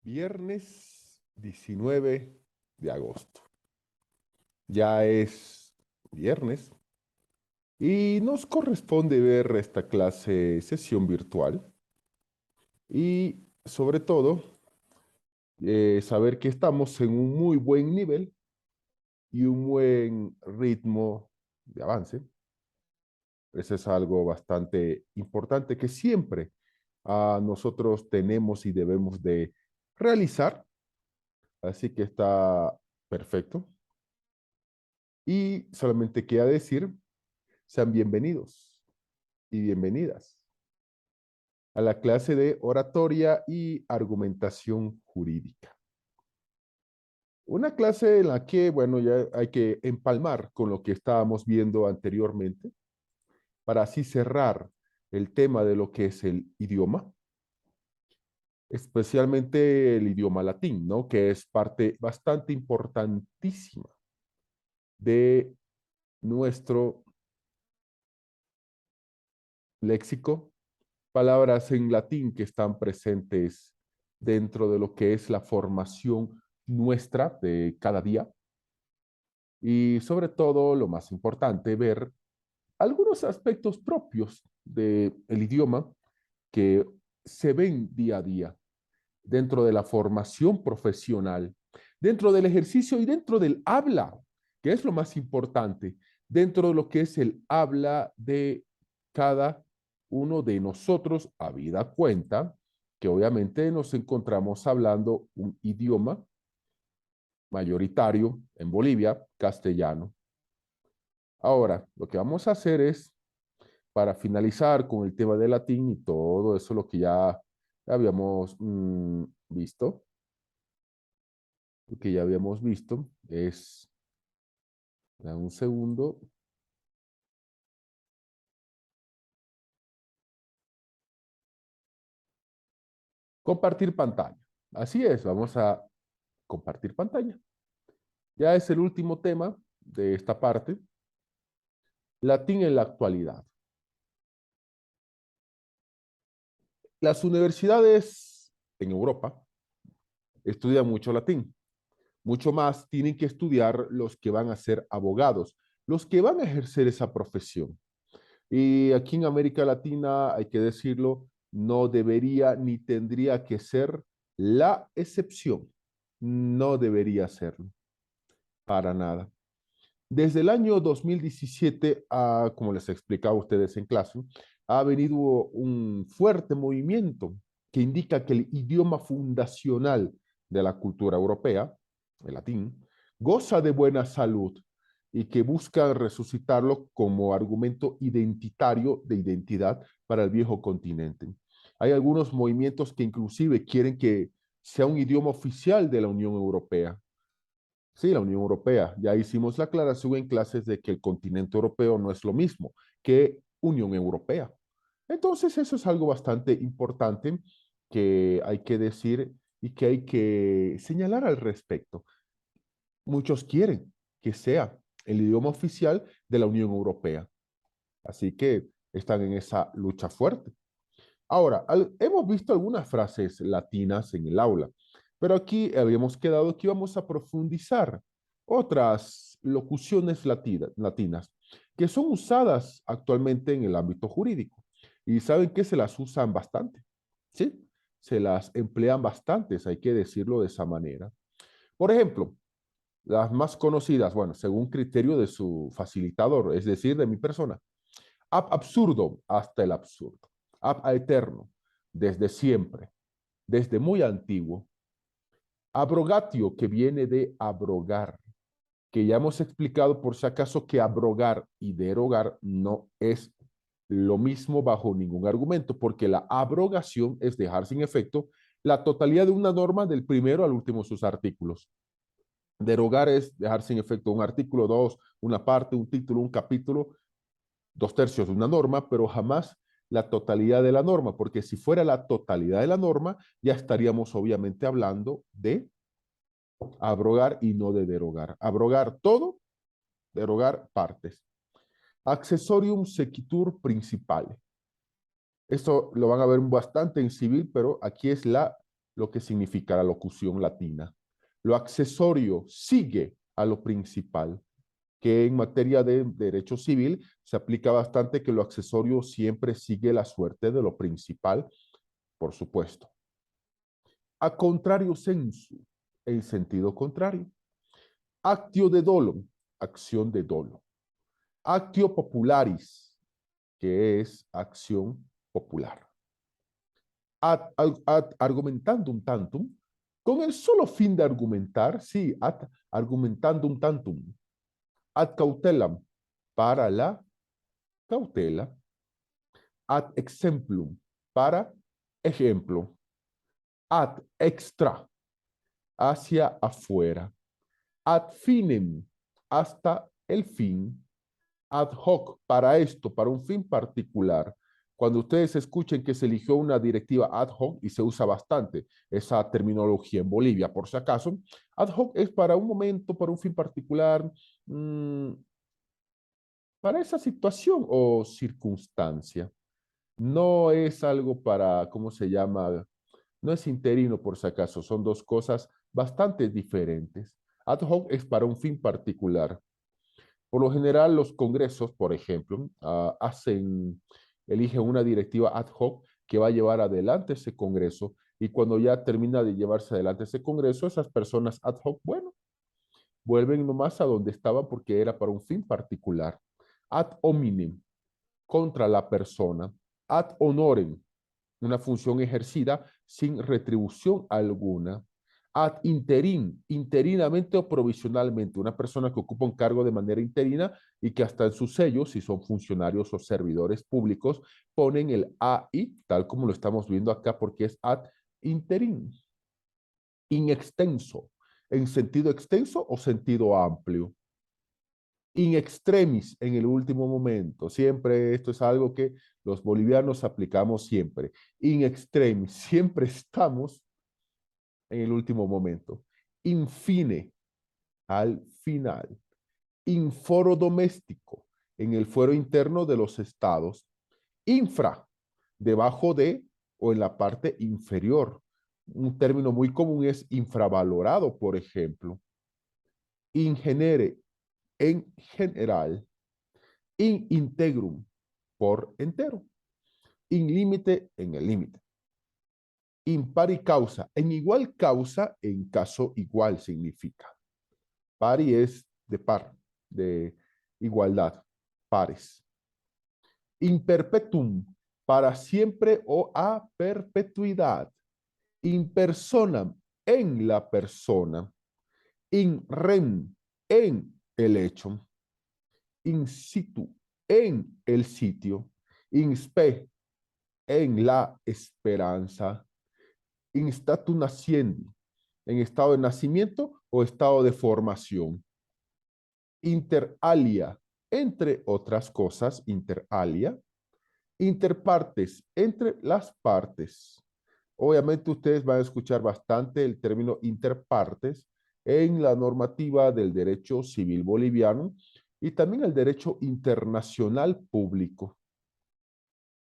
Viernes 19 de agosto. Ya es viernes y nos corresponde ver esta clase sesión virtual y sobre todo saber que estamos en un muy buen nivel y un buen ritmo de avance. Eso es algo bastante importante que siempre nosotros tenemos y debemos de realizar. Así que está perfecto. Y solamente queda decir, sean bienvenidos y bienvenidas a la clase de oratoria y argumentación jurídica. Una clase en la que, bueno, ya hay que empalmar con lo que estábamos viendo anteriormente para así cerrar el tema de lo que es el idioma, especialmente el idioma latín, ¿no? Que es parte bastante importantísima de nuestro léxico, palabras en latín que están presentes dentro de lo que es la formación nuestra de cada día y sobre todo, lo más importante, ver algunos aspectos propios del idioma que se ven día a día dentro de la formación profesional, dentro del ejercicio y dentro del habla, que es lo más importante, dentro de lo que es el habla de cada uno de nosotros, habida cuenta que obviamente nos encontramos hablando un idioma mayoritario en Bolivia, castellano. Ahora, lo que vamos a hacer es, para finalizar con el tema del latín y todo eso, lo que ya habíamos visto, lo que ya habíamos visto es, dame un segundo, compartir pantalla. Así es, vamos a compartir pantalla. Ya es el último tema de esta parte, latín en la actualidad. Las universidades en Europa estudian mucho latín. Mucho más tienen que estudiar los que van a ser abogados, los que van a ejercer esa profesión. Y aquí en América Latina, hay que decirlo, no debería ni tendría que ser la excepción. No debería serlo, para nada. Desde el año 2017, como les explicaba a ustedes en clase, ha venido un fuerte movimiento que indica que el idioma fundacional de la cultura europea, el latín, goza de buena salud y que busca resucitarlo como argumento identitario de identidad para el viejo continente. Hay algunos movimientos que inclusive quieren que sea un idioma oficial de la Unión Europea. Sí, la Unión Europea. Ya hicimos la aclaración en clases de que el continente europeo no es lo mismo que Unión Europea. Entonces, eso es algo bastante importante que hay que decir y que hay que señalar al respecto. Muchos quieren que sea el idioma oficial de la Unión Europea. Así que están en esa lucha fuerte. Ahora, hemos visto algunas frases latinas en el aula, pero aquí habíamos quedado que íbamos a profundizar otras locuciones latinas que son usadas actualmente en el ámbito jurídico. Y saben que se las usan bastante, ¿sí? Se las emplean bastantes, hay que decirlo de esa manera. Por ejemplo, las más conocidas, bueno, según criterio de su facilitador, es decir, de mi persona. Ab absurdo hasta el absurdo. Ab eterno, desde siempre, desde muy antiguo. Abrogatio, que viene de abrogar, que ya hemos explicado por si acaso que abrogar y derogar no es lo mismo bajo ningún argumento, porque la abrogación es dejar sin efecto la totalidad de una norma del primero al último de sus artículos. Derogar es dejar sin efecto un artículo, dos, una parte, un título, un capítulo, dos tercios de una norma, pero jamás la totalidad de la norma, porque si fuera la totalidad de la norma, ya estaríamos obviamente hablando de abrogar y no de derogar. Abrogar todo, derogar partes. Accessorium sequitur principale. Esto lo van a ver bastante en civil, pero aquí es la lo que significa la locución latina. Lo accesorio sigue a lo principal, que en materia de derecho civil se aplica bastante que lo accesorio siempre sigue la suerte de lo principal, por supuesto. A contrario sensu, en sentido contrario. Actio de dolo, acción de dolo. Actio popularis, que es acción popular. Ad argumentandum tantum, con el solo fin de argumentar, sí, ad argumentandum tantum, ad cautelam, para la cautela, ad exemplum, para ejemplo, ad extra, hacia afuera, ad finem, hasta el fin, ad hoc, para esto, para un fin particular. Cuando ustedes escuchen que se eligió una directiva ad hoc, y se usa bastante esa terminología en Bolivia, por si acaso, ad hoc es para un momento, para un fin particular, para esa situación o circunstancia. No es algo para, ¿cómo se llama? No es interino, por si acaso, son dos cosas bastante diferentes. Ad hoc es para un fin particular. Por lo general, los congresos, por ejemplo, eligen una directiva ad hoc que va a llevar adelante ese congreso, y cuando ya termina de llevarse adelante ese congreso, esas personas ad hoc, bueno, vuelven nomás a donde estaban porque era para un fin particular. Ad hominem, contra la persona. Ad honorem, una función ejercida sin retribución alguna. Ad interim, interinamente o provisionalmente, una persona que ocupa un cargo de manera interina y que hasta en sus sellos, si son funcionarios o servidores públicos, ponen el AI, tal como lo estamos viendo acá, porque es ad interim. In extenso, en sentido extenso o sentido amplio. In extremis, en el último momento. Siempre esto es algo que los bolivianos aplicamos siempre. In extremis, siempre estamos en el último momento. Infine, al final. In foro doméstico, en el fuero interno de los estados. Infra, debajo de o en la parte inferior. Un término muy común es infravalorado, por ejemplo. In genere, en general. In integrum, por entero. In límite, en el límite. In pari causa, en igual causa, en caso igual significa. Pari es de par, de igualdad, pares. In perpetuum, para siempre o a perpetuidad. In personam, en la persona. In rem, en el hecho. In situ, en el sitio. In spe, en la esperanza. In statu nascendi, en estado de nacimiento o estado de formación. Inter alia, entre otras cosas, inter alia. Interpartes, entre las partes. Obviamente ustedes van a escuchar bastante el término interpartes en la normativa del derecho civil boliviano y también el derecho internacional público.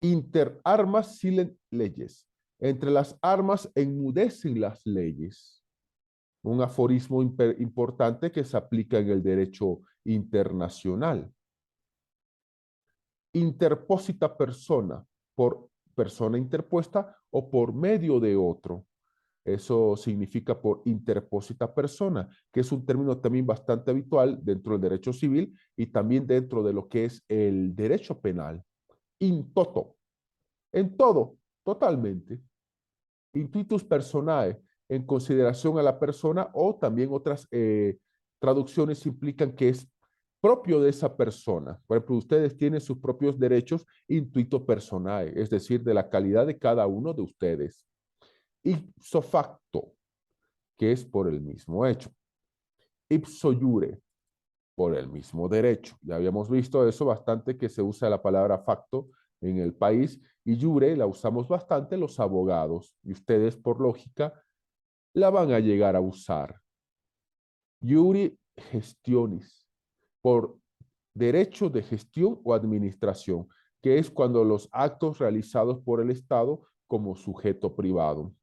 Inter armas silent leyes. Entre las armas enmudecen las leyes. Un aforismo importante que se aplica en el derecho internacional. Interpósita persona, por persona interpuesta o por medio de otro. Eso significa por interpósita persona, que es un término también bastante habitual dentro del derecho civil y también dentro de lo que es el derecho penal. In toto, en todo, totalmente. Intuitus personae, en consideración a la persona, o también otras traducciones implican que es propio de esa persona. Por ejemplo, ustedes tienen sus propios derechos intuito personae, es decir, de la calidad de cada uno de ustedes. Ipso facto, que es por el mismo hecho. Ipso iure, por el mismo derecho. Ya habíamos visto eso bastante, que se usa la palabra facto en el país, y iure la usamos bastante los abogados, y ustedes por lógica la van a llegar a usar. Iure gestionis, por derecho de gestión o administración, que es cuando los actos realizados por el Estado como sujeto privado.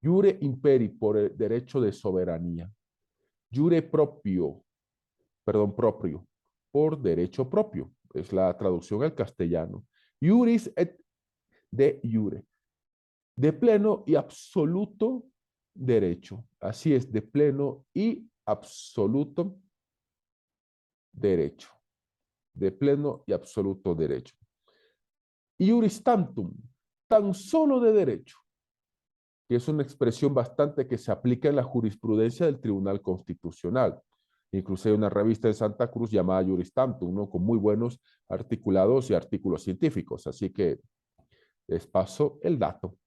Jure imperi por el derecho de soberanía. Jure propio, perdón, propio, por derecho propio. Es la traducción al castellano. Juris et de jure, de pleno y absoluto derecho. Así es, de pleno y absoluto derecho. De pleno y absoluto derecho. Iuris tantum, tan solo de derecho, que es una expresión bastante que se aplica en la jurisprudencia del Tribunal Constitucional. Incluso hay una revista de Santa Cruz llamada Iuris Tantum, ¿no? Con muy buenos articulados y artículos científicos. Así que les paso el dato.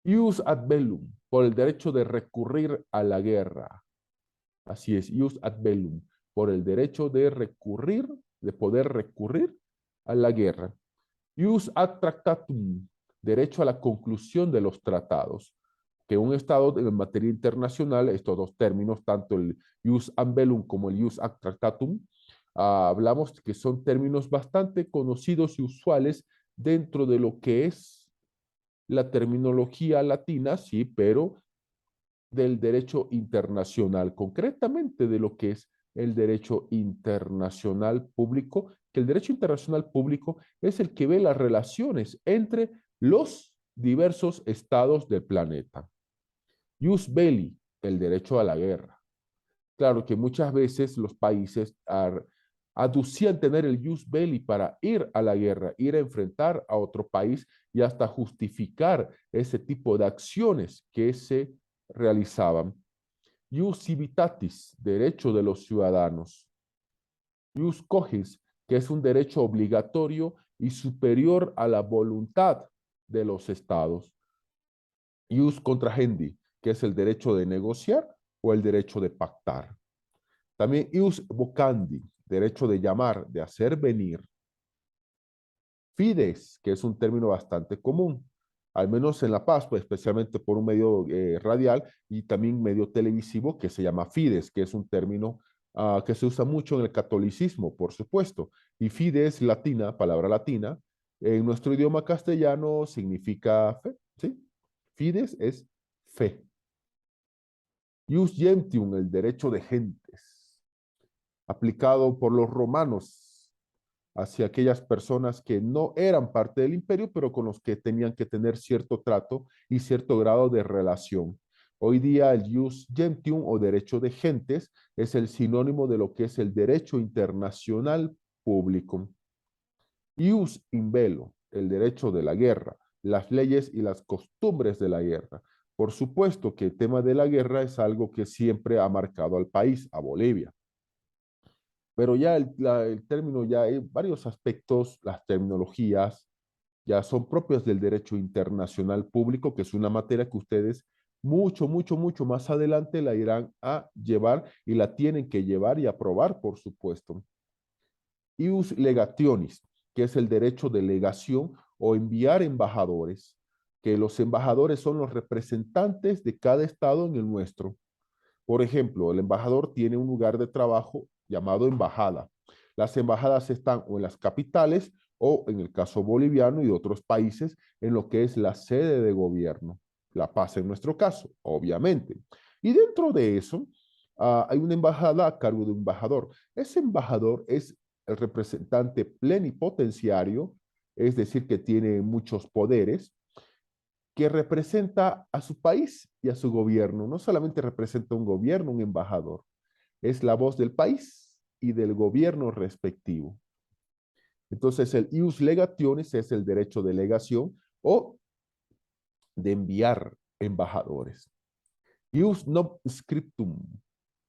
Ius ad bellum, por el derecho de recurrir a la guerra. Así es, ius ad bellum, por el derecho de recurrir, de poder recurrir a la guerra. Ius ad tractatum, derecho a la conclusión de los tratados. Que un Estado en materia internacional, estos dos términos, tanto el ius ad bellum como el ius ad tractatum, hablamos que son términos bastante conocidos y usuales dentro de lo que es la terminología latina, sí, pero del derecho internacional, concretamente de lo que es el derecho internacional público, que el derecho internacional público es el que ve las relaciones entre los diversos estados del planeta. Jus belli, el derecho a la guerra. Claro que muchas veces los países aducían tener el jus belli para ir a la guerra, ir a enfrentar a otro país y hasta justificar ese tipo de acciones que se realizaban. Ius civitatis, derecho de los ciudadanos. Ius cogis, que es un derecho obligatorio y superior a la voluntad de los estados. Ius contrahendi, que es el derecho de negociar o el derecho de pactar. También ius vocandi, derecho de llamar, de hacer venir. Fides, que es un término bastante común, al menos en La Paz, pues especialmente por un medio radial y también medio televisivo que se llama fides, que es un término que se usa mucho en el catolicismo, por supuesto. Y fides, latina, palabra latina, en nuestro idioma castellano significa fe, ¿sí? Fides es fe. Ius gentium, el derecho de gentes, aplicado por los romanos hacia aquellas personas que no eran parte del imperio, pero con los que tenían que tener cierto trato y cierto grado de relación. Hoy día el jus gentium o derecho de gentes es el sinónimo de lo que es el derecho internacional público. Ius in bello, el derecho de la guerra, las leyes y las costumbres de la guerra. Por supuesto que el tema de la guerra es algo que siempre ha marcado al país, a Bolivia. Pero ya el término, ya hay varios aspectos, las terminologías, ya son propias del derecho internacional público, que es una materia que ustedes mucho más adelante la irán a llevar y la tienen que llevar y aprobar, por supuesto. Ius legationis, que es el derecho de legación o enviar embajadores, que los embajadores son los representantes de cada estado en el nuestro. Por ejemplo, el embajador tiene un lugar de trabajo llamado embajada. Las embajadas están o en las capitales o, en el caso boliviano y otros países, en lo que es la sede de gobierno. La Paz en nuestro caso, obviamente. Y dentro de eso, hay una embajada a cargo de un embajador. Ese embajador es el representante plenipotenciario, es decir, que tiene muchos poderes, que representa a su país y a su gobierno. No solamente representa un gobierno, un embajador, es la voz del país y del gobierno respectivo. Entonces, el ius legationis es el derecho de legación o de enviar embajadores. Ius non scriptum,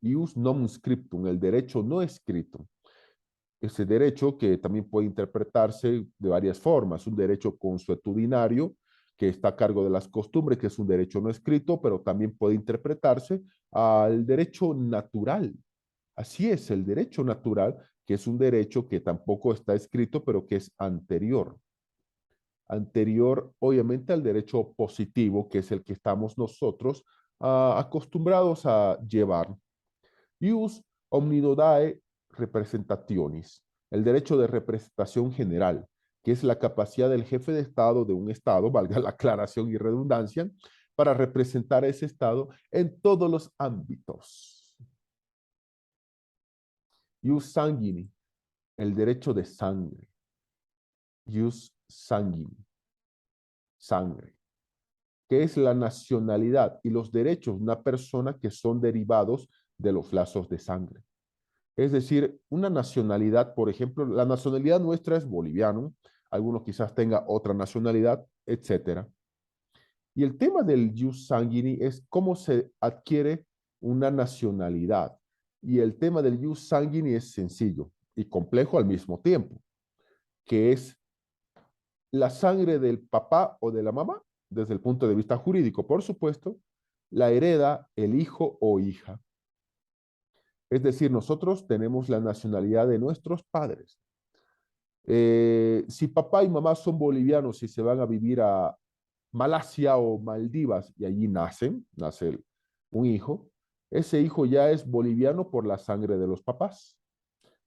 ius non scriptum, el derecho no escrito. Ese derecho que también puede interpretarse de varias formas, un derecho consuetudinario, que está a cargo de las costumbres, que es un derecho no escrito, pero también puede interpretarse al derecho natural. Así es, el derecho natural, que es un derecho que tampoco está escrito, pero que es anterior. Anterior, obviamente, al derecho positivo, que es el que estamos nosotros acostumbrados a llevar. Ius omnidodae representationis, el derecho de representación general, que es la capacidad del jefe de Estado de un Estado, valga la aclaración y redundancia, para representar a ese Estado en todos los ámbitos. Jus sanguinis, el derecho de sangre. Jus sanguinis, sangre. ¿Qué es la nacionalidad y los derechos de una persona que son derivados de los lazos de sangre? Es decir, una nacionalidad, por ejemplo, la nacionalidad nuestra es boliviano, algunos quizás tengan otra nacionalidad, etcétera. Y el tema del jus sanguinis es cómo se adquiere una nacionalidad. Y el tema del jus sanguinis es sencillo y complejo al mismo tiempo, que es la sangre del papá o de la mamá, desde el punto de vista jurídico, por supuesto, la hereda el hijo o hija. Es decir, nosotros tenemos la nacionalidad de nuestros padres. Si papá y mamá son bolivianos y se van a vivir a Malasia o Maldivas y allí nace un hijo, ese hijo ya es boliviano por la sangre de los papás.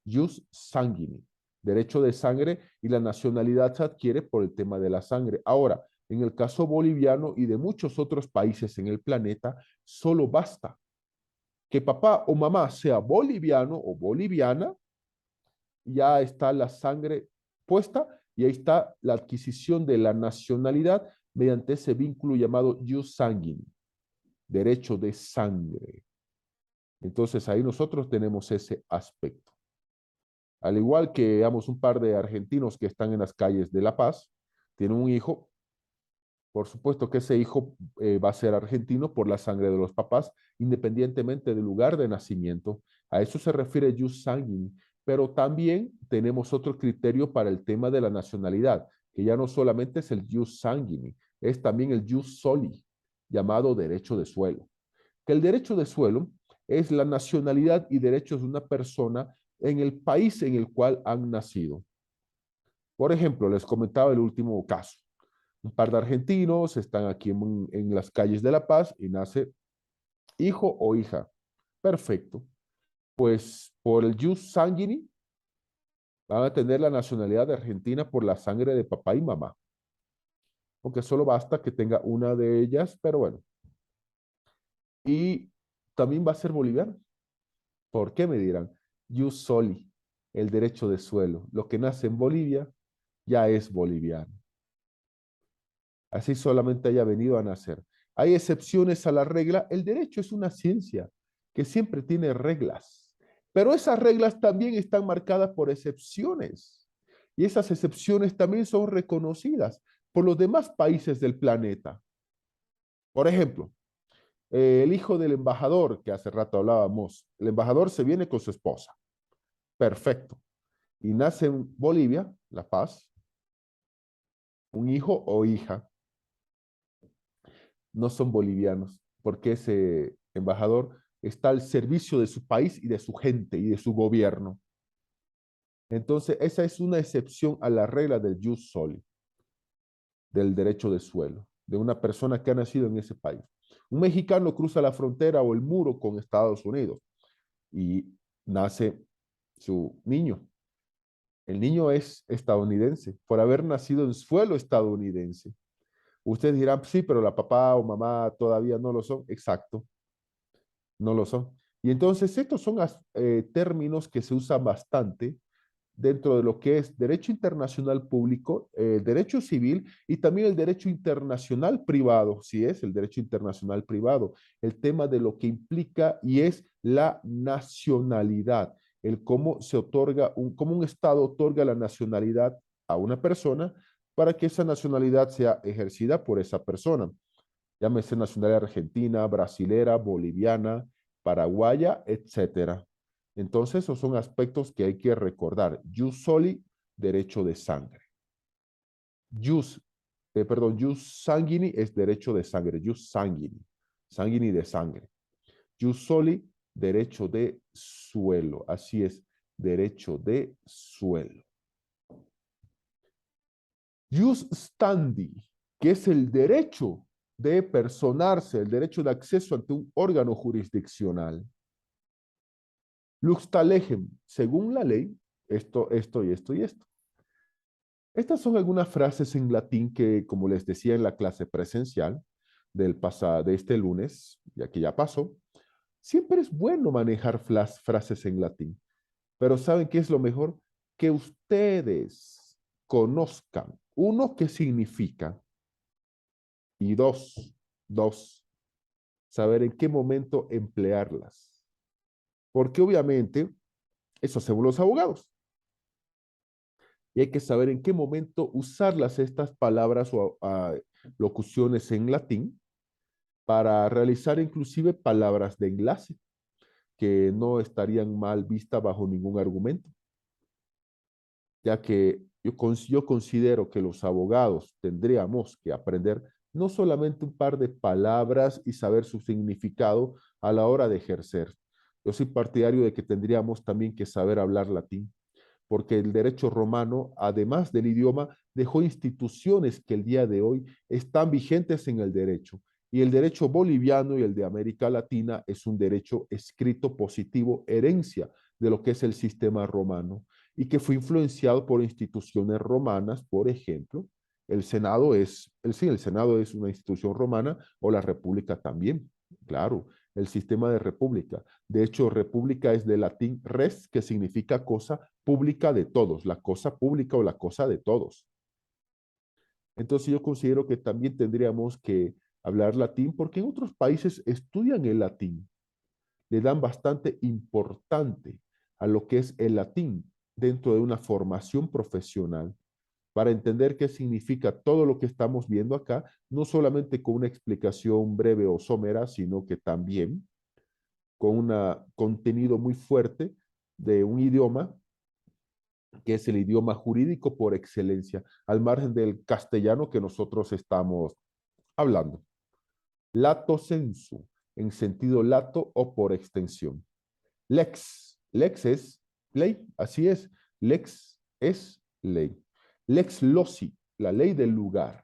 Jus sanguinis, derecho de sangre, y la nacionalidad se adquiere por el tema de la sangre. Ahora, en el caso boliviano y de muchos otros países en el planeta, solo basta que papá o mamá sea boliviano o boliviana, ya está la sangre puesta y ahí está la adquisición de la nacionalidad mediante ese vínculo llamado jus sanguinis, derecho de sangre. Entonces ahí nosotros tenemos ese aspecto. Al igual que, digamos, un par de argentinos que están en las calles de La Paz, tienen un hijo, por supuesto que ese hijo va a ser argentino por la sangre de los papás, independientemente del lugar de nacimiento. A eso se refiere jus sanguinis. Pero también tenemos otro criterio para el tema de la nacionalidad, que ya no solamente es el jus sanguinis, es también el jus soli, llamado derecho de suelo. Que el derecho de suelo es la nacionalidad y derechos de una persona en el país en el cual han nacido. Por ejemplo, les comentaba el último caso. Un par de argentinos están aquí en las calles de La Paz y nace hijo o hija. Perfecto. Pues por el jus sanguinis van a tener la nacionalidad de Argentina por la sangre de papá y mamá. Aunque solo basta que tenga una de ellas, pero bueno. Y también va a ser boliviano. ¿Por qué me dirán? Jus soli, el derecho de suelo. Lo que nace en Bolivia ya es boliviano. Así solamente haya venido a nacer. Hay excepciones a la regla. El derecho es una ciencia que siempre tiene reglas, pero esas reglas también están marcadas por excepciones. Y esas excepciones también son reconocidas por los demás países del planeta. Por ejemplo, el hijo del embajador, que hace rato hablábamos, el embajador se viene con su esposa. Perfecto. Y nace en Bolivia, La Paz, un hijo o hija. No son bolivianos, porque ese embajador está al servicio de su país y de su gente y de su gobierno. Entonces, esa es una excepción a la regla del jus soli, del derecho de suelo, de una persona que ha nacido en ese país. Un mexicano cruza la frontera o el muro con Estados Unidos y nace su niño. El niño es estadounidense por haber nacido en suelo estadounidense. Ustedes dirán, sí, pero la papá o mamá todavía no lo son. Exacto, no lo son. Y entonces estos son términos que se usan bastante dentro de lo que es derecho internacional público, derecho civil y también el derecho internacional privado, si es el derecho internacional privado, el tema de lo que implica y es la nacionalidad, el cómo se otorga, cómo un Estado otorga la nacionalidad a una persona para que esa nacionalidad sea ejercida por esa persona. Llámese nacionalidad argentina, brasilera, boliviana, paraguaya, etcétera. Entonces, esos son aspectos que hay que recordar. Jus soli, derecho de sangre. Jus, jus sanguini es derecho de sangre. Jus sanguini, sanguini de sangre. Jus soli, derecho de suelo. Así es, derecho de suelo. Jus standi, que es el derecho de personarse, el derecho de acceso ante un órgano jurisdiccional. Lux talegem, según la ley, esto y esto y esto. Estas son algunas frases en latín que, como les decía en la clase presencial, de este lunes, ya que ya pasó, siempre es bueno manejar frases en latín. Pero ¿saben qué es lo mejor? Que ustedes conozcan, uno, qué significa, y dos, saber en qué momento emplearlas. Porque obviamente, eso hacemos los abogados. Y hay que saber en qué momento usarlas, estas palabras o locuciones en latín, para realizar inclusive palabras de enlace, que no estarían mal vistas bajo ningún argumento, ya que yo considero que los abogados tendríamos que aprender no solamente un par de palabras y saber su significado a la hora de ejercer. Yo soy partidario de que tendríamos también que saber hablar latín, porque el derecho romano, además del idioma, dejó instituciones que el día de hoy están vigentes en el derecho. Y el derecho boliviano y el de América Latina es un derecho escrito positivo, herencia de lo que es el sistema romano, y que fue influenciado por instituciones romanas, por ejemplo. El Senado es una institución romana, o la República también, claro, el sistema de república. De hecho, república es del latín res, que significa cosa pública de todos, la cosa pública o la cosa de todos. Entonces yo considero que también tendríamos que hablar latín, porque en otros países estudian el latín, le dan bastante importante a lo que es el latín dentro de una formación profesional, para entender qué significa todo lo que estamos viendo acá, no solamente con una explicación breve o somera, sino que también con un contenido muy fuerte de un idioma que es el idioma jurídico por excelencia, al margen del castellano que nosotros estamos hablando. Lato sensu, en sentido lato o por extensión. Lex es ley, así es. Lex es ley. Lex loci, la ley del lugar.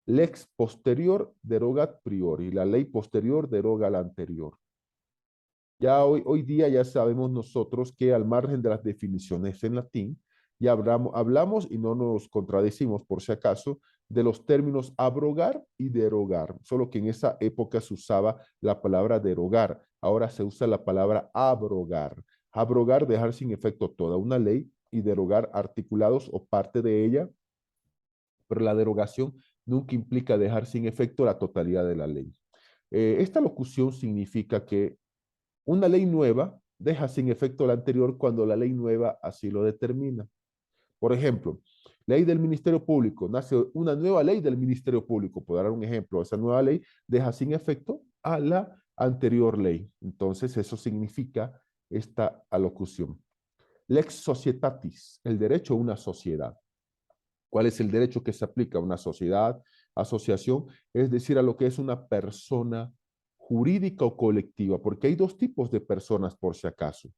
Lex posterior derogat priori, la ley posterior deroga la anterior. Ya hoy día ya sabemos nosotros que al margen de las definiciones en latín, ya hablamos y no nos contradecimos por si acaso de los términos abrogar y derogar, solo que en esa época se usaba la palabra derogar, ahora se usa la palabra abrogar. Abrogar, dejar sin efecto toda una ley, y derogar articulados o parte de ella, pero la derogación nunca implica dejar sin efecto la totalidad de la ley. Esta locución significa que una ley nueva deja sin efecto la anterior cuando la ley nueva así lo determina. Por ejemplo, ley del Ministerio Público, nace una nueva ley del Ministerio Público, por dar un ejemplo, esa nueva ley deja sin efecto a la anterior ley. Entonces, eso significa esta alocución. Lex societatis, el derecho a una sociedad. ¿Cuál es el derecho que se aplica a una sociedad, asociación? Es decir, a lo que es una persona jurídica o colectiva, porque hay dos tipos de personas por si acaso.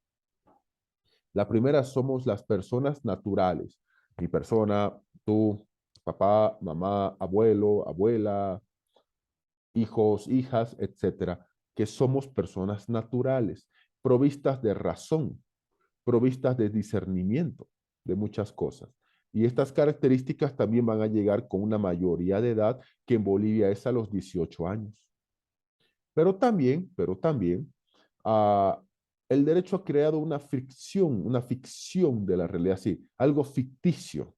La primera somos las personas naturales. Mi persona, tú, papá, mamá, abuelo, abuela, hijos, hijas, etcétera, que somos personas naturales, provistas de razón, provistas de discernimiento de muchas cosas. Y estas características también van a llegar con una mayoría de edad, que en Bolivia es a los 18 años. Pero también, ah, el derecho ha creado una ficción de la realidad, sí, algo ficticio,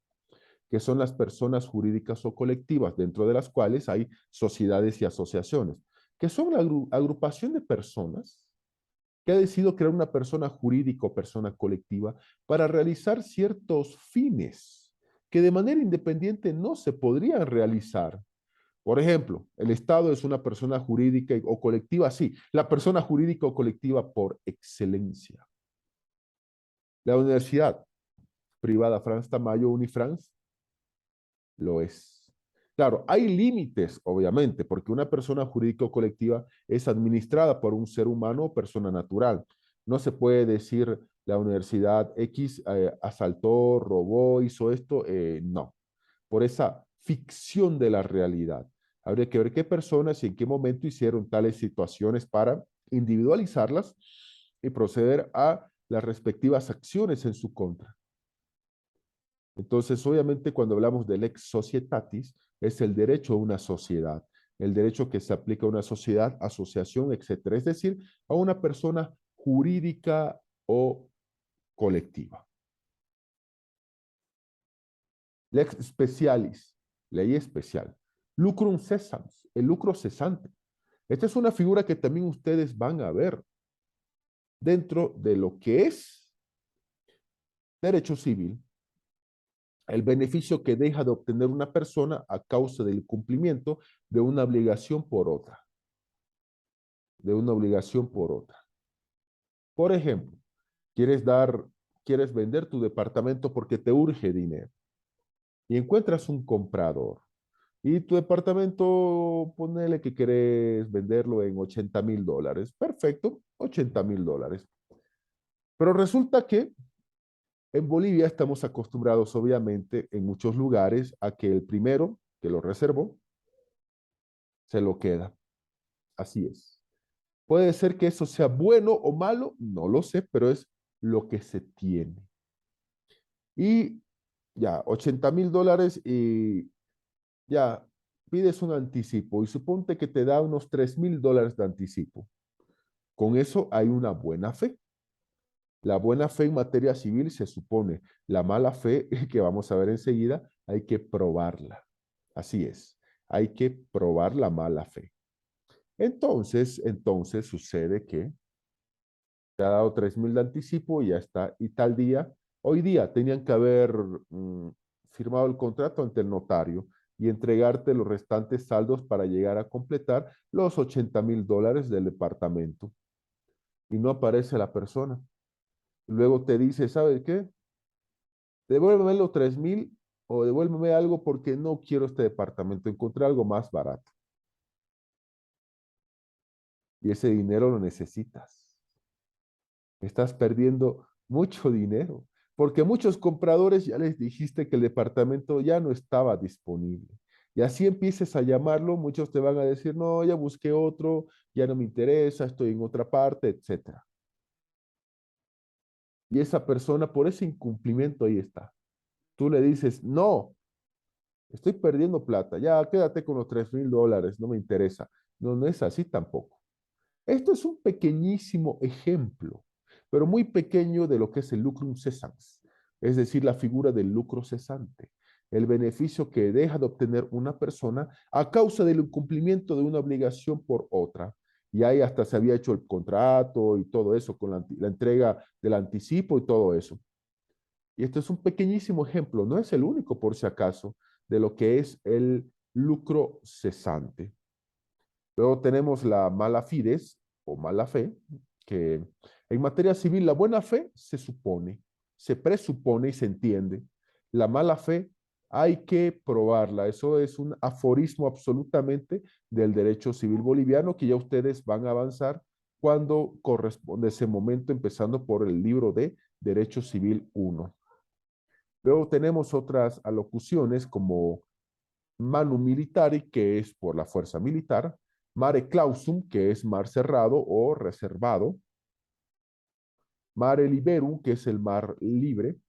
que son las personas jurídicas o colectivas, dentro de las cuales hay sociedades y asociaciones, que son la agrupación de personas que ha decidido crear una persona jurídica o persona colectiva para realizar ciertos fines que de manera independiente no se podrían realizar. Por ejemplo, el Estado es una persona jurídica o colectiva, sí, la persona jurídica o colectiva por excelencia. La universidad privada Franz Tamayo, Unifrance, lo es. Claro, hay límites, obviamente, porque una persona jurídica o colectiva es administrada por un ser humano o persona natural. No se puede decir la universidad X asaltó, robó, hizo esto, no. Por esa ficción de la realidad. Habría que ver qué personas y en qué momento hicieron tales situaciones para individualizarlas y proceder a las respectivas acciones en su contra. Entonces, obviamente, cuando hablamos del ex societatis, es el derecho a una sociedad. el derecho que se aplica a una sociedad, asociación, etcétera. Es decir, a una persona jurídica o colectiva. Lex specialis, ley especial. Lucrum cessans, el lucro cesante. Esta es una figura que también ustedes van a ver dentro de lo que es derecho civil, el beneficio que deja de obtener una persona a causa del cumplimiento de una obligación por otra. De una obligación por otra. Por ejemplo, quieres vender tu departamento porque te urge dinero y encuentras un comprador. Y tu departamento, ponele que querés venderlo en $80,000. Perfecto, $80,000. Pero resulta que en Bolivia estamos acostumbrados, obviamente, en muchos lugares, a que el primero que lo reservó se lo queda. Así es. Puede ser que eso sea bueno o malo, no lo sé, pero es lo que se tiene. Y ya, $80,000 y ya pides un anticipo y suponte que te da unos $3,000 de anticipo. Con eso hay una buena fe. La buena fe en materia civil se supone. La mala fe, que vamos a ver enseguida, hay que probarla. Así es. Hay que probar la mala fe. Entonces sucede que te ha dado 3,000 de anticipo y ya está. Y tal día, hoy día tenían que haber firmado el contrato ante el notario y entregarte los restantes saldos para llegar a completar los $80,000 del departamento. Y no aparece la persona. Luego te dice, ¿sabes qué? Devuélveme los 3,000 o devuélveme algo porque no quiero este departamento. Encontré algo más barato. Y ese dinero lo necesitas. Estás perdiendo mucho dinero, porque muchos compradores ya les dijiste que el departamento ya no estaba disponible. Y así empieces a llamarlo, muchos te van a decir, no, ya busqué otro, ya no me interesa, estoy en otra parte, etcétera. Y esa persona, por ese incumplimiento, ahí está. Tú le dices, no, estoy perdiendo plata, ya quédate con los $3,000, no me interesa. No, no es así tampoco. Esto es un pequeñísimo ejemplo, pero muy pequeño de lo que es el lucrum cessans, es decir, la figura del lucro cesante, el beneficio que deja de obtener una persona a causa del incumplimiento de una obligación por otra. Y ahí hasta se había hecho el contrato y todo eso, con la entrega del anticipo y todo eso. Y esto es un pequeñísimo ejemplo, no es el único por si acaso, de lo que es el lucro cesante. Luego tenemos la mala fides o mala fe, que en materia civil la buena fe se supone, se presupone y se entiende. La mala fe hay que probarla. Eso es un aforismo absolutamente del derecho civil boliviano que ya ustedes van a avanzar cuando corresponde ese momento, empezando por el libro de Derecho Civil 1. Luego tenemos otras alocuciones como manu militari, que es por la fuerza militar, mare clausum, que es mar cerrado o reservado, mare liberum, que es el mar libre,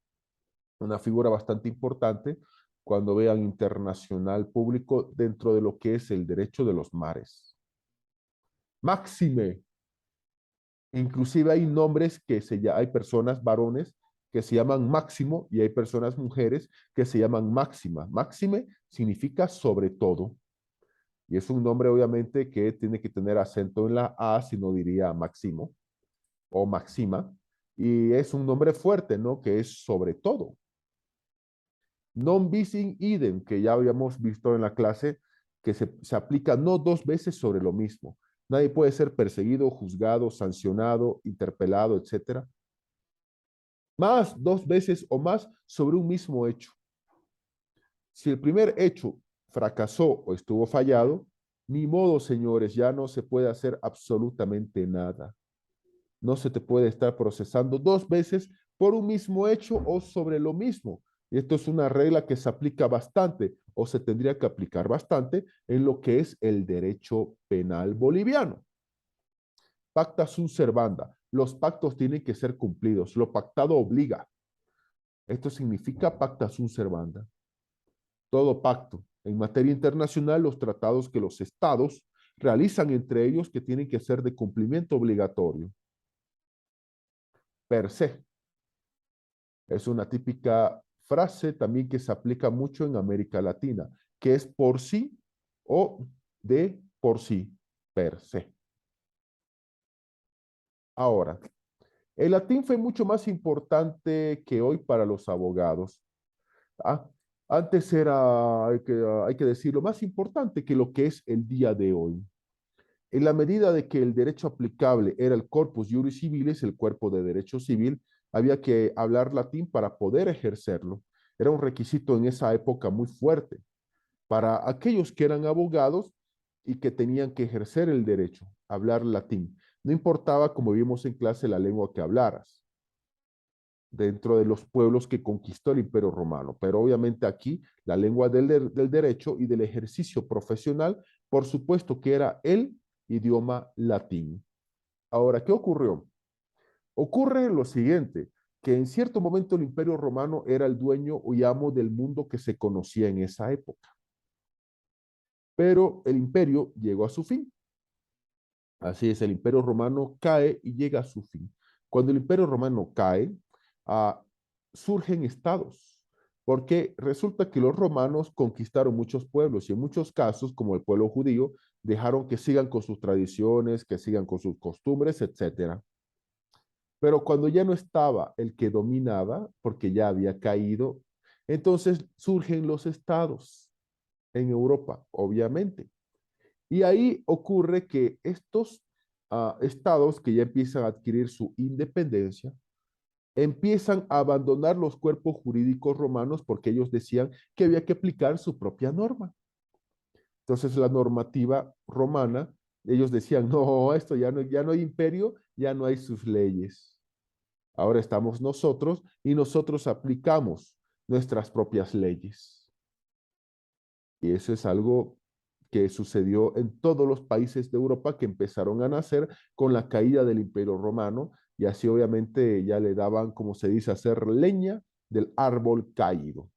una figura bastante importante cuando vean internacional público dentro de lo que es el derecho de los mares. Máxime, inclusive hay nombres hay personas varones que se llaman máximo y hay personas mujeres que se llaman máxima. Máxime significa sobre todo. Y es un nombre obviamente que tiene que tener acento en la A, si no diría Máximo o Máxima. Y es un nombre fuerte, ¿no? Que es sobre todo. Non bis in idem, que ya habíamos visto en la clase, que se aplica no dos veces sobre lo mismo. Nadie puede ser perseguido, juzgado, sancionado, interpelado, etcétera. Más dos veces o más sobre un mismo hecho. Si el primer hecho fracasó o estuvo fallado, ni modo, señores, ya no se puede hacer absolutamente nada. No se te puede estar procesando dos veces por un mismo hecho o sobre lo mismo. Y esto es una regla que se aplica bastante o se tendría que aplicar bastante en lo que es el derecho penal boliviano. Pacta sunt servanda. Los pactos tienen que ser cumplidos. Lo pactado obliga. Esto significa pacta sunt servanda. Todo pacto En materia internacional, los tratados que los estados realizan entre ellos que tienen que ser de cumplimiento obligatorio, per se. Es una típica frase también que se aplica mucho en América Latina, que es por sí o de por sí, per se. Ahora, el latín fue mucho más importante que hoy para los abogados. Ah, antes era, hay que decirlo, más importante que lo que es el día de hoy. En la medida de que el derecho aplicable era el corpus juris civilis, el cuerpo de derecho civil, había que hablar latín para poder ejercerlo. Era un requisito en esa época muy fuerte para aquellos que eran abogados y que tenían que ejercer el derecho, hablar latín. No importaba, como vimos en clase, la lengua que hablaras dentro de los pueblos que conquistó el Imperio Romano. Pero obviamente aquí la lengua del derecho y del ejercicio profesional, por supuesto que era el idioma latín. Ahora, ¿qué ocurrió? Ocurre lo siguiente, que en cierto momento el Imperio Romano era el dueño y amo del mundo que se conocía en esa época. Pero el imperio llegó a su fin. Así es, el Imperio Romano cae y llega a su fin. Cuando el Imperio Romano cae, ah, surgen estados, porque resulta que los romanos conquistaron muchos pueblos y en muchos casos, como el pueblo judío, dejaron que sigan con sus tradiciones, que sigan con sus costumbres, etcétera. Pero cuando ya no estaba el que dominaba, porque ya había caído, entonces surgen los estados en Europa, obviamente. Y ahí ocurre que estos estados que ya empiezan a adquirir su independencia, empiezan a abandonar los cuerpos jurídicos romanos porque ellos decían que había que aplicar su propia norma. Entonces la normativa romana, ellos decían, no, esto ya no hay imperio, ya no hay sus leyes. Ahora estamos nosotros y nosotros aplicamos nuestras propias leyes. Y eso es algo que sucedió en todos los países de Europa que empezaron a nacer con la caída del Imperio Romano y así obviamente ya le daban, como se dice, hacer leña del árbol caído.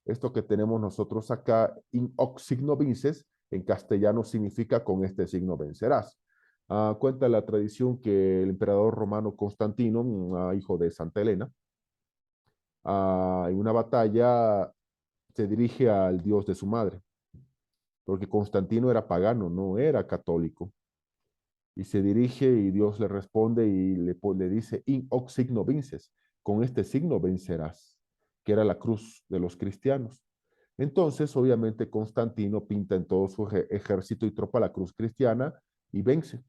Esto que tenemos nosotros acá, in hoc signo vinces, en castellano significa con este signo vencerás. Cuenta la tradición que el emperador romano Constantino, hijo de Santa Helena, en una batalla se dirige al dios de su madre porque Constantino era pagano, no era católico. Y se dirige y Dios le responde y le dice, in hoc signo vinces, con este signo vencerás, que era la cruz de los cristianos. Entonces, obviamente, Constantino pinta en todo su ejército y tropa la cruz cristiana y vence.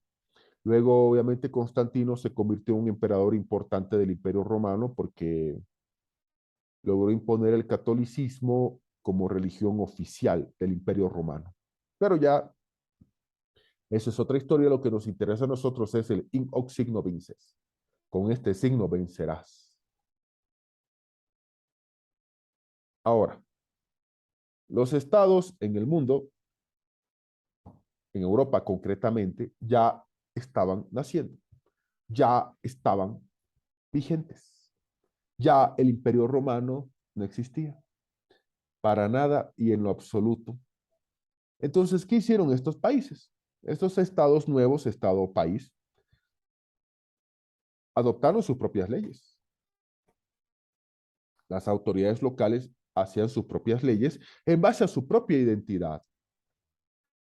Luego, obviamente, Constantino se convirtió en un emperador importante del Imperio Romano porque logró imponer el catolicismo como religión oficial del Imperio Romano. Pero ya esa es otra historia. Lo que nos interesa a nosotros es el in hoc signo vinces. Con este signo vencerás. Ahora, los estados en el mundo, en Europa concretamente, ya estaban naciendo, ya estaban vigentes. Ya el imperio romano no existía para nada y en lo absoluto. Entonces, ¿qué hicieron estos países? Estos estados nuevos, estado-país, adoptaron sus propias leyes. Las autoridades locales hacían sus propias leyes en base a su propia identidad,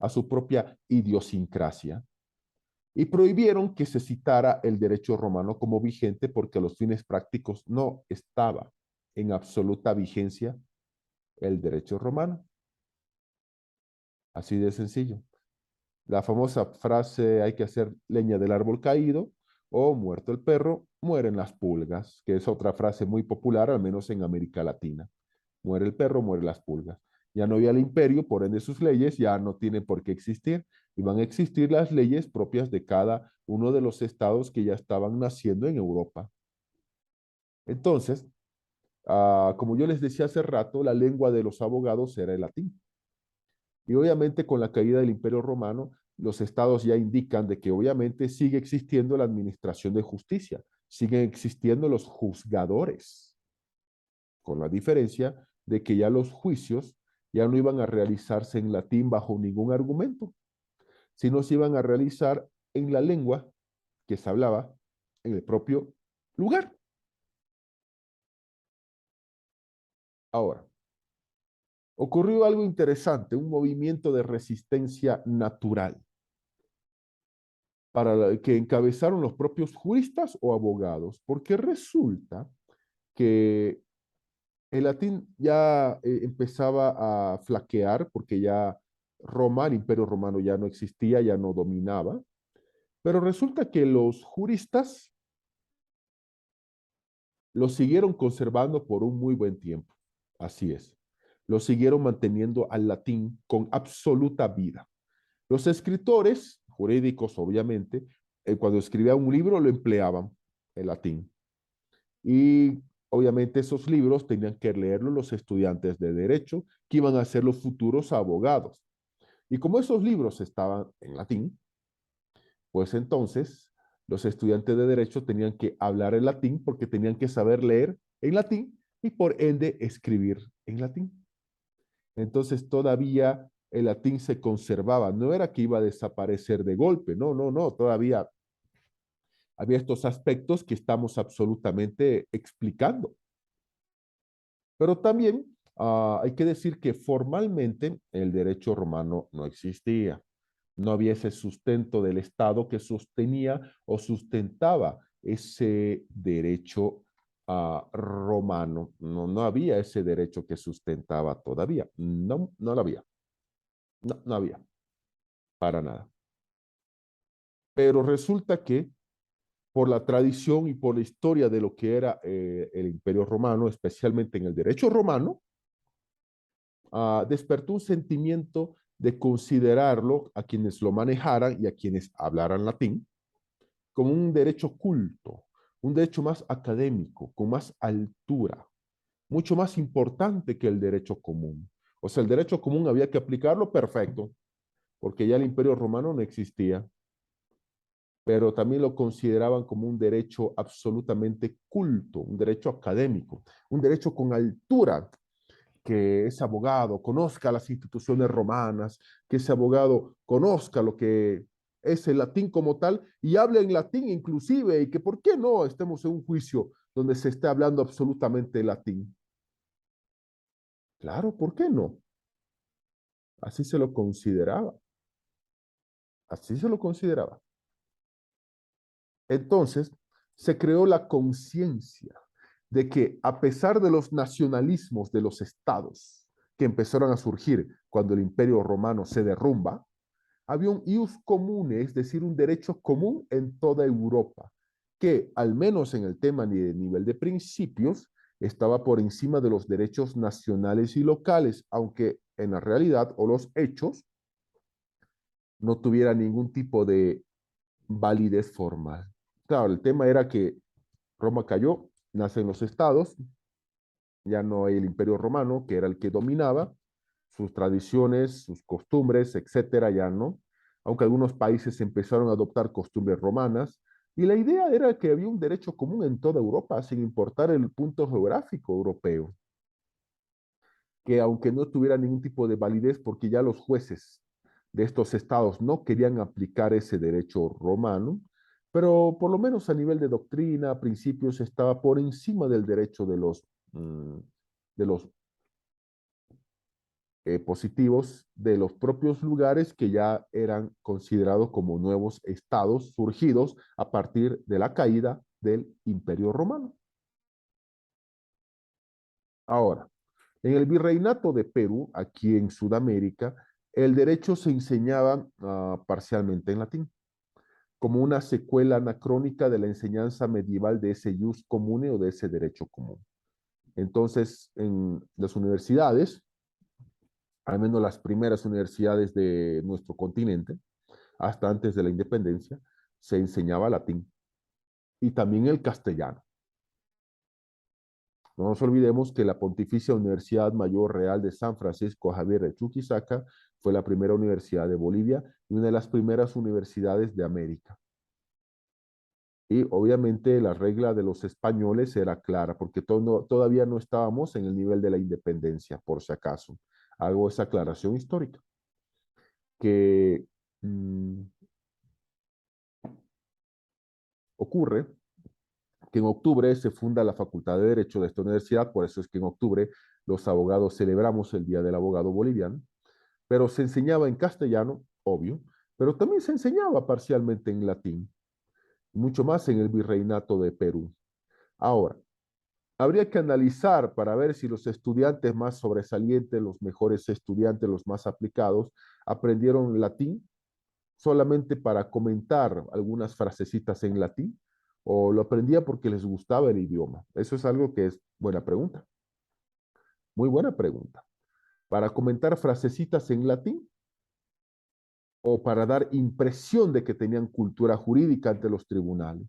a su propia idiosincrasia, y prohibieron que se citara el derecho romano como vigente porque a los fines prácticos no estaba en absoluta vigencia el derecho romano. Así de sencillo. La famosa frase hay que hacer leña del árbol caído o muerto el perro, mueren las pulgas, que es otra frase muy popular, al menos en América Latina. Muere el perro, mueren las pulgas. Ya no había el imperio, por ende sus leyes ya no tienen por qué existir y van a existir las leyes propias de cada uno de los estados que ya estaban naciendo en Europa. Entonces, como yo les decía hace rato, la lengua de los abogados era el latín. Y obviamente con la caída del Imperio Romano, los estados ya indican de que obviamente sigue existiendo la administración de justicia, siguen existiendo los juzgadores, con la diferencia de que ya los juicios ya no iban a realizarse en latín bajo ningún argumento, sino se iban a realizar en la lengua que se hablaba en el propio lugar. Ahora, ocurrió algo interesante, un movimiento de resistencia natural que encabezaron los propios juristas o abogados, porque resulta que el latín ya empezaba a flaquear, porque ya Roma, el Imperio Romano ya no existía, ya no dominaba, pero resulta que los juristas lo siguieron conservando por un muy buen tiempo. Así es. Lo siguieron manteniendo al latín con absoluta vida. Los escritores jurídicos, obviamente, cuando escribían un libro lo empleaban el latín. Y obviamente esos libros tenían que leerlos los estudiantes de derecho, que iban a ser los futuros abogados. Y como esos libros estaban en latín, pues entonces los estudiantes de derecho tenían que hablar en latín porque tenían que saber leer en latín y por ende escribir en latín. Entonces todavía el latín se conservaba, no era que iba a desaparecer de golpe, no, no, no, todavía había estos aspectos que estamos absolutamente explicando. Pero también hay que decir que formalmente el derecho romano no existía. No había ese sustento del Estado que sostenía o sustentaba ese derecho romano. No, no había ese derecho que sustentaba todavía. No, no lo había. No, no había. Para nada. Pero resulta que por la tradición y por la historia de lo que era el Imperio Romano, especialmente en el derecho romano, despertó un sentimiento de considerarlo a quienes lo manejaran y a quienes hablaran latín como un derecho culto, un derecho más académico, con más altura, mucho más importante que el derecho común. O sea, el derecho común había que aplicarlo perfecto, porque ya el Imperio Romano no existía, pero también lo consideraban como un derecho absolutamente culto, un derecho académico, un derecho con altura, que ese abogado conozca las instituciones romanas, que ese abogado conozca lo que es el latín como tal y hable en latín inclusive, y que por qué no estemos en un juicio donde se esté hablando absolutamente latín. Claro, ¿por qué no? Así se lo consideraba, así se lo consideraba. Entonces, se creó la conciencia de que a pesar de los nacionalismos de los estados que empezaron a surgir cuando el Imperio Romano se derrumba, había un ius comune, es decir, un derecho común en toda Europa, que al menos en el tema de nivel de principios estaba por encima de los derechos nacionales y locales, aunque en la realidad o los hechos no tuviera ningún tipo de validez formal. Claro, el tema era que Roma cayó, nacen los estados, ya no hay el Imperio Romano, que era el que dominaba, sus tradiciones, sus costumbres, etcétera, ya no, aunque algunos países empezaron a adoptar costumbres romanas, y la idea era que había un derecho común en toda Europa, sin importar el punto geográfico europeo, que aunque no tuviera ningún tipo de validez, porque ya los jueces de estos estados no querían aplicar ese derecho romano, pero por lo menos a nivel de doctrina, principios, estaba por encima del derecho de los positivos de los propios lugares que ya eran considerados como nuevos estados surgidos a partir de la caída del Imperio Romano. Ahora, en el virreinato de Perú, aquí en Sudamérica, el derecho se enseñaba parcialmente en latín, como una secuela anacrónica de la enseñanza medieval de ese jus comune o de ese derecho común. Entonces, en las universidades, al menos las primeras universidades de nuestro continente, hasta antes de la independencia, se enseñaba latín y también el castellano. No nos olvidemos que la Pontificia Universidad Mayor Real de San Francisco Javier de Chuquisaca fue la primera universidad de Bolivia y una de las primeras universidades de América. Y obviamente la regla de los españoles era clara, porque todavía no estábamos en el nivel de la independencia, por si acaso. Hago esa aclaración histórica, que mm, ocurre que en octubre se funda la Facultad de Derecho de esta universidad, por eso es que en octubre los abogados celebramos el Día del Abogado Boliviano, pero se enseñaba en castellano, obvio, pero también se enseñaba parcialmente en latín, mucho más en el Virreinato de Perú. Ahora, habría que analizar para ver si los estudiantes más sobresalientes, los mejores estudiantes, los más aplicados, aprendieron latín solamente para comentar algunas frasecitas en latín o lo aprendía porque les gustaba el idioma. Eso es algo que es buena pregunta, muy buena pregunta. Para comentar frasecitas en latín o para dar impresión de que tenían cultura jurídica ante los tribunales.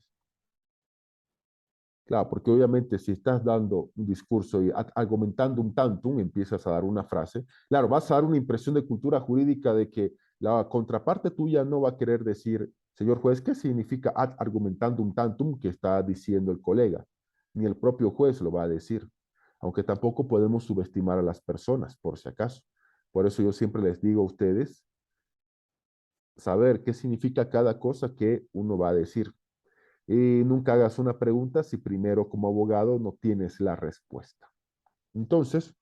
Claro, porque obviamente si estás dando un discurso y argumentando un tantum, empiezas a dar una frase, claro, vas a dar una impresión de cultura jurídica de que la contraparte tuya no va a querer decir, señor juez, ¿qué significa ad argumentandum tantum que está diciendo el colega? Ni el propio juez lo va a decir, aunque tampoco podemos subestimar a las personas, por si acaso. Por eso yo siempre les digo a ustedes, saber qué significa cada cosa que uno va a decir. Y nunca hagas una pregunta si primero como abogado no tienes la respuesta. Entonces,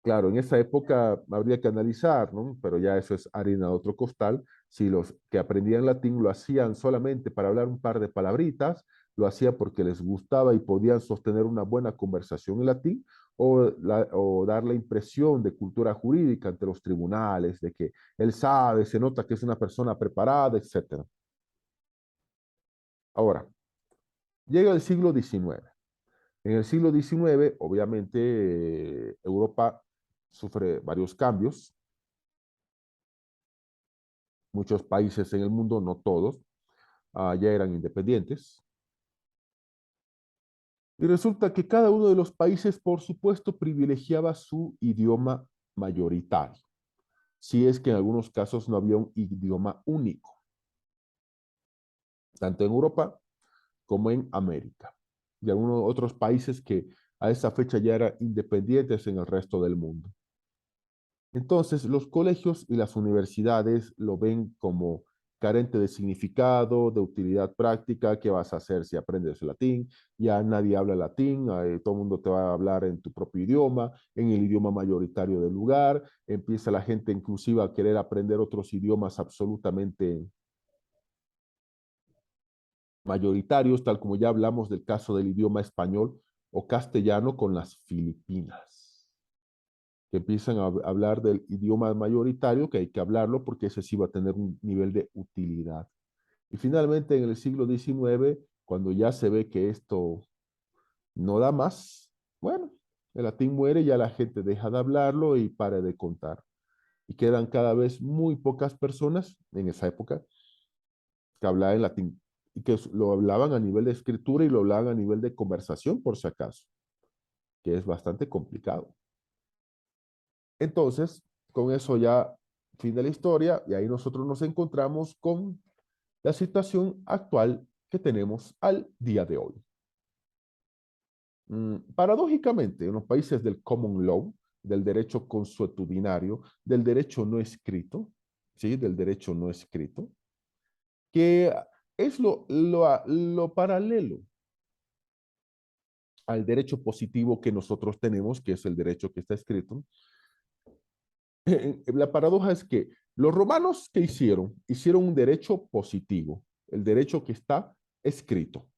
claro, en esa época habría que analizar, ¿no? Pero ya eso es harina de otro costal. Si los que aprendían latín lo hacían solamente para hablar un par de palabritas, lo hacían porque les gustaba y podían sostener una buena conversación en latín, o dar la impresión de cultura jurídica ante los tribunales, de que él sabe, se nota que es una persona preparada, etcétera. Ahora, llega el siglo XIX. En el siglo XIX, obviamente, Europa sufre varios cambios. Muchos países en el mundo, no todos, ya eran independientes. Y resulta que cada uno de los países, por supuesto, privilegiaba su idioma mayoritario, si es que en algunos casos no había un idioma único, tanto en Europa como en América. Y algunos otros países que a esa fecha ya eran independientes en el resto del mundo. Entonces, los colegios y las universidades lo ven como carente de significado, de utilidad práctica. ¿Qué vas a hacer si aprendes latín? Ya nadie habla latín, todo el mundo te va a hablar en tu propio idioma, en el idioma mayoritario del lugar. Empieza la gente inclusive a querer aprender otros idiomas absolutamente mayoritarios, tal como ya hablamos del caso del idioma español o castellano con las Filipinas, que empiezan a hablar del idioma mayoritario, que hay que hablarlo porque ese sí va a tener un nivel de utilidad. Y finalmente en el siglo XIX, cuando ya se ve que esto no da más, bueno, el latín muere, ya la gente deja de hablarlo y para de contar. Y quedan cada vez muy pocas personas en esa época que hablaban latín y que lo hablaban a nivel de escritura y lo hablaban a nivel de conversación, por si acaso, que es bastante complicado. Entonces, con eso ya fin de la historia y ahí nosotros nos encontramos con la situación actual que tenemos al día de hoy. Paradójicamente, en los países del common law, del derecho consuetudinario, del derecho no escrito, ¿sí? Del derecho no escrito, que es lo paralelo al derecho positivo que nosotros tenemos, que es el derecho que está escrito. La paradoja es que los romanos, ¿qué hicieron? Hicieron un derecho positivo, el derecho que está escrito.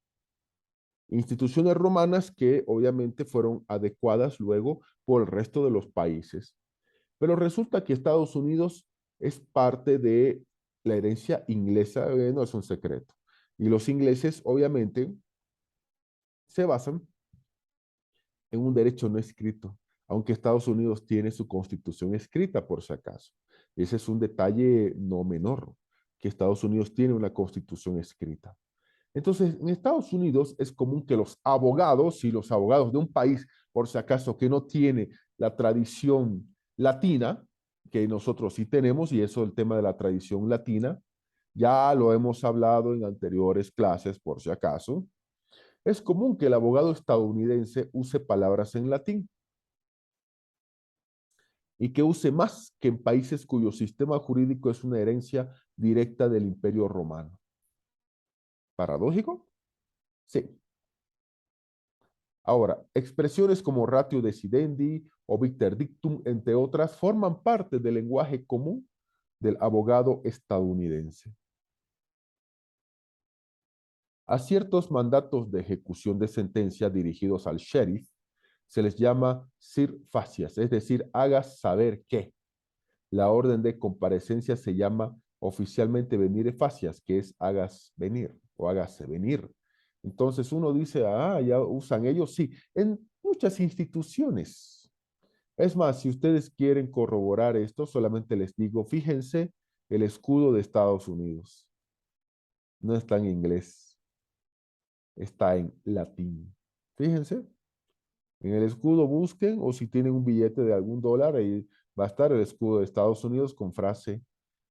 Instituciones romanas que obviamente fueron adecuadas luego por el resto de los países. Pero resulta que Estados Unidos es parte de la herencia inglesa, no es un secreto. Y los ingleses obviamente se basan en un derecho no escrito, aunque Estados Unidos tiene su constitución escrita por si acaso. Ese es un detalle no menor, que Estados Unidos tiene una constitución escrita. Entonces, en Estados Unidos es común que los abogados, y los abogados de un país, por si acaso, que no tiene la tradición latina, que nosotros sí tenemos, y eso el tema de la tradición latina, ya lo hemos hablado en anteriores clases, por si acaso, es común que el abogado estadounidense use palabras en latín. y que use más que en países cuyo sistema jurídico es una herencia directa del Imperio Romano. ¿Paradójico? Sí. Ahora, expresiones como ratio decidendi o victor dictum, entre otras, forman parte del lenguaje común del abogado estadounidense. A ciertos mandatos de ejecución de sentencia dirigidos al sheriff se les llama sir facias, es decir, hagas saber que. La orden de comparecencia se llama oficialmente venire facias, que es hagas venir o hágase venir. Entonces uno dice, ah, ya usan ellos, sí, en muchas instituciones. Es más, si ustedes quieren corroborar esto, solamente les digo, fíjense el escudo de Estados Unidos. No está en inglés, está en latín. Fíjense, en el escudo busquen o si tienen un billete de algún dólar, ahí va a estar el escudo de Estados Unidos con frase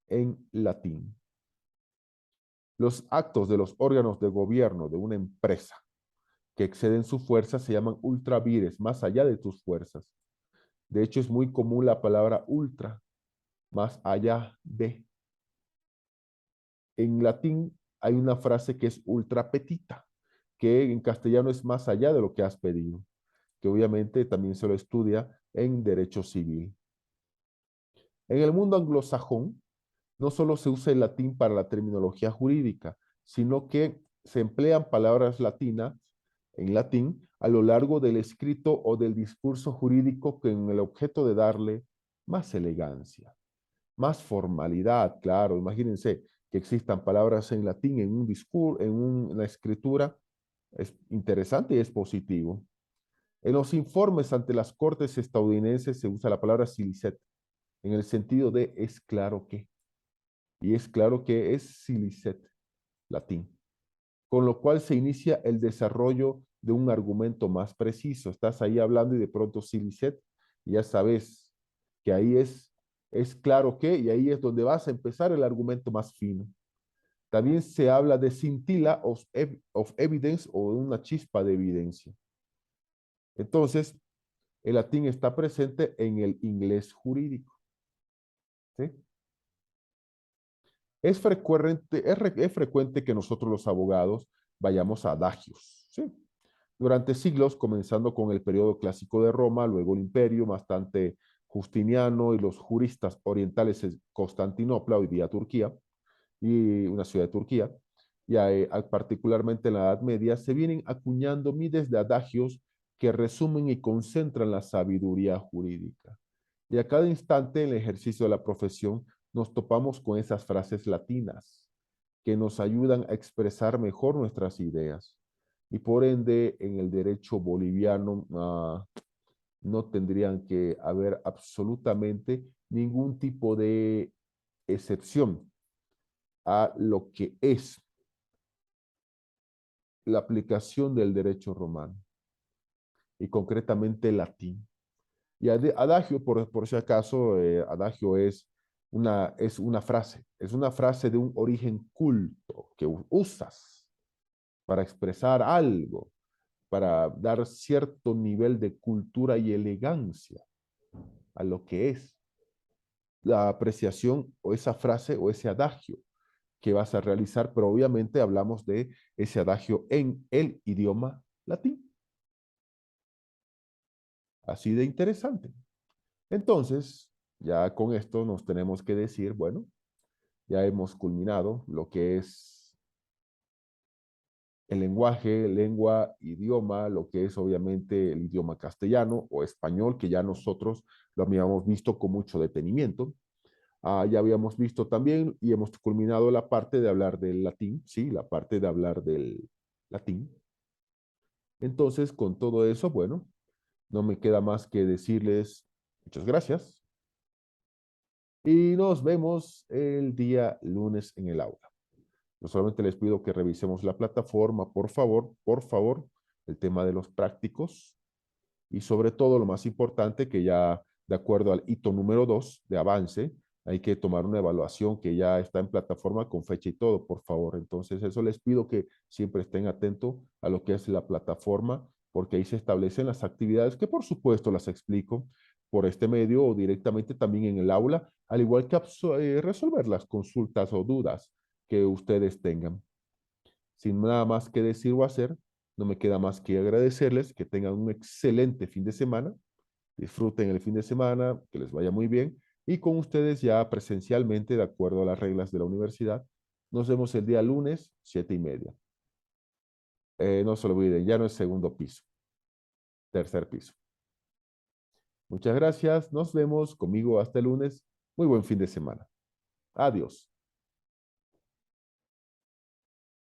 en latín. Los actos de los órganos de gobierno de una empresa que exceden su fuerza se llaman ultra vires, más allá de tus fuerzas. De hecho, es muy común la palabra ultra, más allá de. En latín hay una frase que es ultra petita, que en castellano es más allá de lo que has pedido, que obviamente también se lo estudia en derecho civil. En el mundo anglosajón, no solo se usa el latín para la terminología jurídica, sino que se emplean palabras latinas en latín a lo largo del escrito o del discurso jurídico con el objeto de darle más elegancia, más formalidad, claro. Imagínense que existan palabras en latín en un discurso, en una escritura, es interesante y es positivo. En los informes ante las cortes estadounidenses se usa la palabra silicet en el sentido de es claro que. Y es claro que es silicet, latín. Con lo cual se inicia el desarrollo de un argumento más preciso. Estás ahí hablando y de pronto silicet, y ya sabes que ahí es claro que, y ahí es donde vas a empezar el argumento más fino. También se habla de scintilla of evidence o de una chispa de evidencia. Entonces, el latín está presente en el inglés jurídico. ¿Sí? Es frecuente que nosotros los abogados vayamos a adagios, ¿sí? Durante siglos, comenzando con el periodo clásico de Roma, luego el imperio, bastante Justiniano y los juristas orientales en Constantinopla, hoy día Turquía, y una ciudad de Turquía, y particularmente en la Edad Media, se vienen acuñando miles de adagios que resumen y concentran la sabiduría jurídica. Y a cada instante en el ejercicio de la profesión nos topamos con esas frases latinas que nos ayudan a expresar mejor nuestras ideas. Y por ende, en el derecho boliviano no tendrían que haber absolutamente ningún tipo de excepción a lo que es la aplicación del derecho romano y concretamente latín. Y adagio, por si acaso, adagio es una frase de un origen culto que usas para expresar algo, para dar cierto nivel de cultura y elegancia a lo que es la apreciación o esa frase o ese adagio que vas a realizar, pero obviamente hablamos de ese adagio en el idioma latín. Así de interesante. Entonces, ya con esto nos tenemos que decir, bueno, ya hemos culminado lo que es el lenguaje, lengua, idioma, lo que es obviamente el idioma castellano o español, que ya nosotros lo habíamos visto con mucho detenimiento. Ya habíamos visto también y hemos culminado la parte de hablar del latín, sí, la parte de hablar del latín. Entonces, con todo eso, bueno, no me queda más que decirles muchas gracias y nos vemos el día lunes en el aula. Yo solamente les pido que revisemos la plataforma, por favor, el tema de los prácticos y sobre todo lo más importante que ya de acuerdo al hito número 2 de avance, hay que tomar una evaluación que ya está en plataforma con fecha y todo, por favor. Entonces, eso les pido que siempre estén atentos a lo que es la plataforma, porque ahí se establecen las actividades que por supuesto las explico, por este medio o directamente también en el aula, al igual que resolver las consultas o dudas que ustedes tengan. Sin nada más que decir o hacer, no me queda más que agradecerles, que tengan un excelente fin de semana, disfruten el fin de semana, que les vaya muy bien, y con ustedes ya presencialmente, de acuerdo a las reglas de la universidad, nos vemos el día lunes, 7:30. No se olviden, ya no es segundo piso, tercer piso. Muchas gracias, nos vemos conmigo hasta el lunes. Muy buen fin de semana. Adiós.